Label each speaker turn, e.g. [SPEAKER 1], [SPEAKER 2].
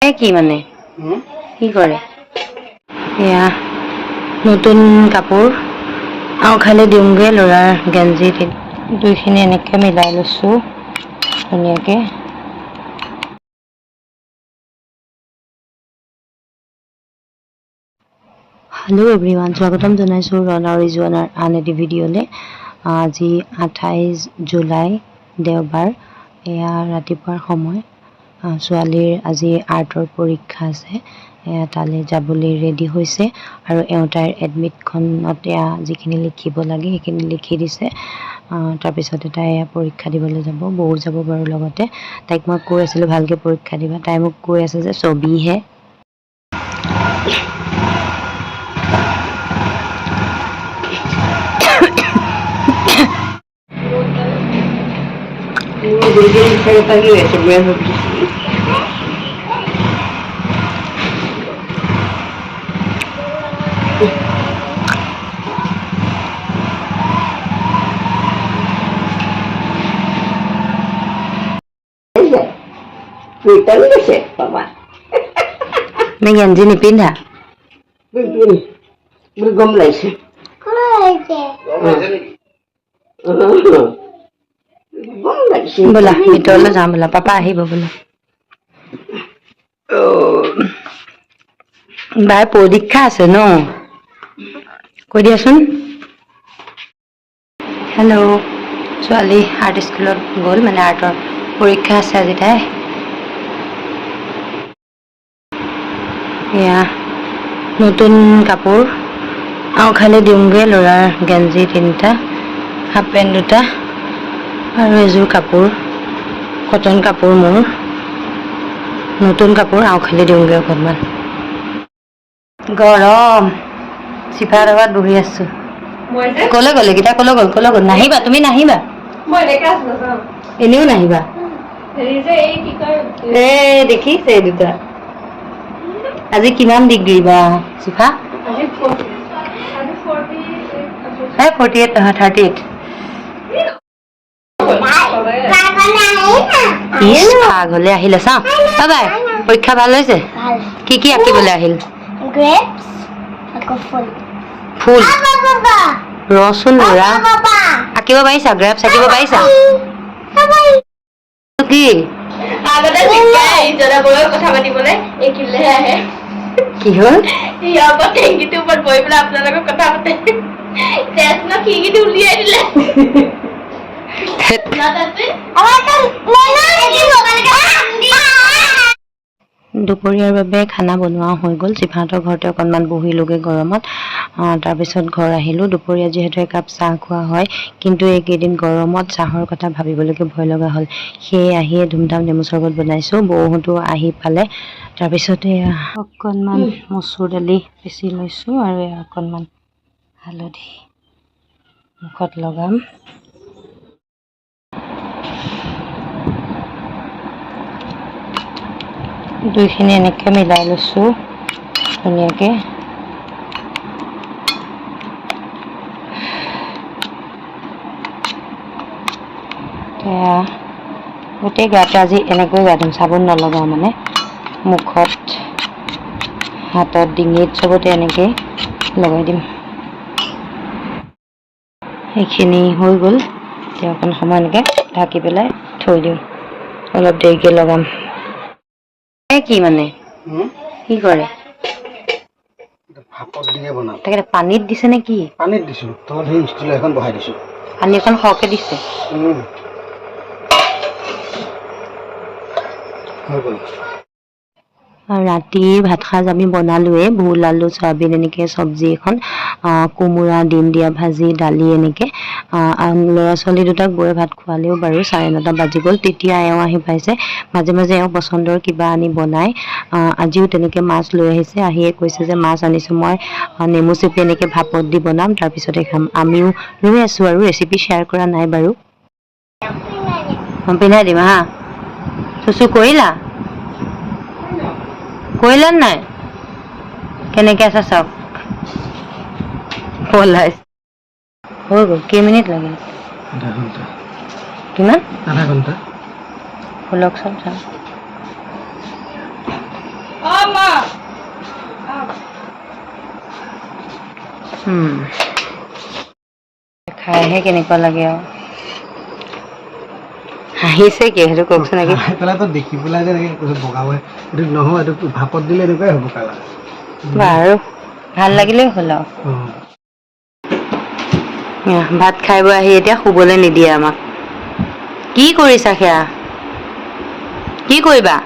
[SPEAKER 1] কি মানে কি কৰে এয়া নতুন কাপোৰ খালি দিওঁগে ল'ৰাৰ গেঞ্জি দুইখিনি এনেকৈ মিলাই লৈছোঁ ধুনীয়াকৈ। हेलो एवरीवन, स्वागतम जनाइছো रणा रिजुआनार आन एटी भिडिओले। আজি 28 जुलाई देवबार। एया रातिपुৱাৰ সময়। ছোৱালীৰ আজি আৰ্টৰ পৰীক্ষা আছে, তালৈ যাবলৈ ৰেডি হৈছে আৰু এওঁতাৰ এডমিটখনত এয়া যিখিনি লিখিব লাগে সেইখিনি লিখি দিছে। তাৰপিছতে তাই পৰীক্ষা দিবলৈ যাব, বৌ যাব বাৰু লগতে। তাইক মই কৈ আছিলোঁ ভালকৈ পৰীক্ষা দিবা, তাই মোক কৈ আছে যে ছবিহে। मैं गंजी नहीं पिंधा गम लाइसे बोला ভিতৰলৈ যাম बोला पापा আহিব बोला। बाय परीक्षा আছে ন কৈ দিয়াচোন। हेलो ছোৱালী आर्ट स्कूলত গ'ল, মানে आर्टर परीक्षा আছে আজি তাই। এয়া নতুন কাপোৰ খালি দিওঁগে ল'ৰাৰ গেঞ্জি 3টা, হাফ পেণ্ট 2টা আৰু এযোৰ কাপোৰ কটন কাপোৰ। মোৰ নতুন কাপোৰ খালি দিওঁগে অকণমান। গৰম চিফা লগত বহি আছো। কলৈ গ'লে গীতা কলৈ গ'ল নাহিবা তুমি নাহিবা, এনেও নাহিবা। দেখিছে এই দুটা আজি কিমান ডিগ্ৰী বা চিফা? 48 নহয় 38। আগলে আহিলে চাওঁ বাবাই পৰীক্ষা ভাল হৈছে। কি কি আঁকিবলৈ আহিল? ফুল ৰচোন ল'ৰা আঁকিব পাৰিছা? গ্ৰেপছ আঁকিব পাৰিছা? কি কথা পাতিবলৈ এইখিনিলেহে আহে। কি হ'ল? টেংকিটোৰ ওপৰত বহি পেলাই আপোনালোকৰ কথা পাতে। খিৰিকিটো উলিয়াই দিলে। দুপৰীয়াৰ বাবে খানা বনোৱা হৈ গ'ল। চিফাহঁতৰ ঘৰতে অকণমান বহিলোগৈ গৰমত। তাৰপিছত ঘৰ আহিলোঁ। দুপৰীয়া যিহেতু একাপ চাহ খোৱা হয়, কিন্তু এইকেইদিন গৰমত চাহৰ কথা ভাবিবলৈকে ভয় লগা হ'ল। সেয়ে আহিয়ে ধুমধাম নেমু চৰবত বনাইছোঁ। বৌহঁতো আহি পালে। তাৰপিছতে অকণমান মচুৰ দালি পিচি লৈছোঁ আৰু অকণমান হালধি মুখত লগাম। দুইখিনি এনেকৈ মিলাই লৈছোঁ ধুনীয়াকৈ। গোটেই গাতে আজি এনেকৈ গা ধুম, চাবোন নলগাওঁ মানে। মুখত হাতত ডিঙিত চবতে এনেকৈ লগাই দিম। সেইখিনি হৈ গ'ল। এতিয়া অকণ সময় এনেকৈ ঢাকি পেলাই থৈ দিওঁ, অলপ দেৰিকৈ লগাম। কি মানে কি কৰে? তাকে পানীত দিছে নে কি? পানীত দিছোঁ, তলত সেই ষ্টীল এখন বহাই দিছোঁ। পানী এখন সৰহকৈ দিছে। ৰাতিৰ ভাত সাজ আমি বনালোৱে। ভোল আলু চয়াবিন এনেকৈ চব্জি এখন, কোমোৰা ডিম দিয়া ভাজি, দালি এনেকৈ। ল'ৰা ছোৱালী দুটাক বৌয়ে ভাত খোৱালেও বাৰু 9:30 বাজি গ'ল। তেতিয়া এওঁ আহি পাইছে। মাজে মাজে এওঁ পচন্দৰ কিবা আনি বনায়। আজিও তেনেকৈ মাছ লৈ আহিছে। আহিয়ে কৈছে যে মাছ আনিছোঁ, মই নেমু চেপি এনেকৈ ভাপত দি বনাম, তাৰপিছতে খাম। আমিও লৈ আছোঁ আৰু ৰেচিপি শ্বেয়াৰ কৰা নাই বাৰু। পিন্ধাই দিম হা। চুচু কৰিলা নাই? কেনেকৈ আছে চাওক। পলাইছে হৈ গ'ল। কেইমিনিট লাগিল? আধা ঘণ্টা। কিমান? আধা ঘণ্টা। খোলকচোন চাওক। খাইহে কেনেকুৱা লাগে আৰু হাঁহিছে কি সেইটো কওকচোন আগে
[SPEAKER 2] পেলাইতো দেখি পেলাই যে বগা হয় এইটো নহয় এইটো ভাপত দিলে এনেকুৱাই হ'ব কালাৰ
[SPEAKER 1] বাৰু ভাল লাগিলেই হ'ল আৰু ভাত খাই বৈ আহি এতিয়া শুবলৈ নিদিয়ে আমাক কি কৰিছা সেয়া কি কৰিবা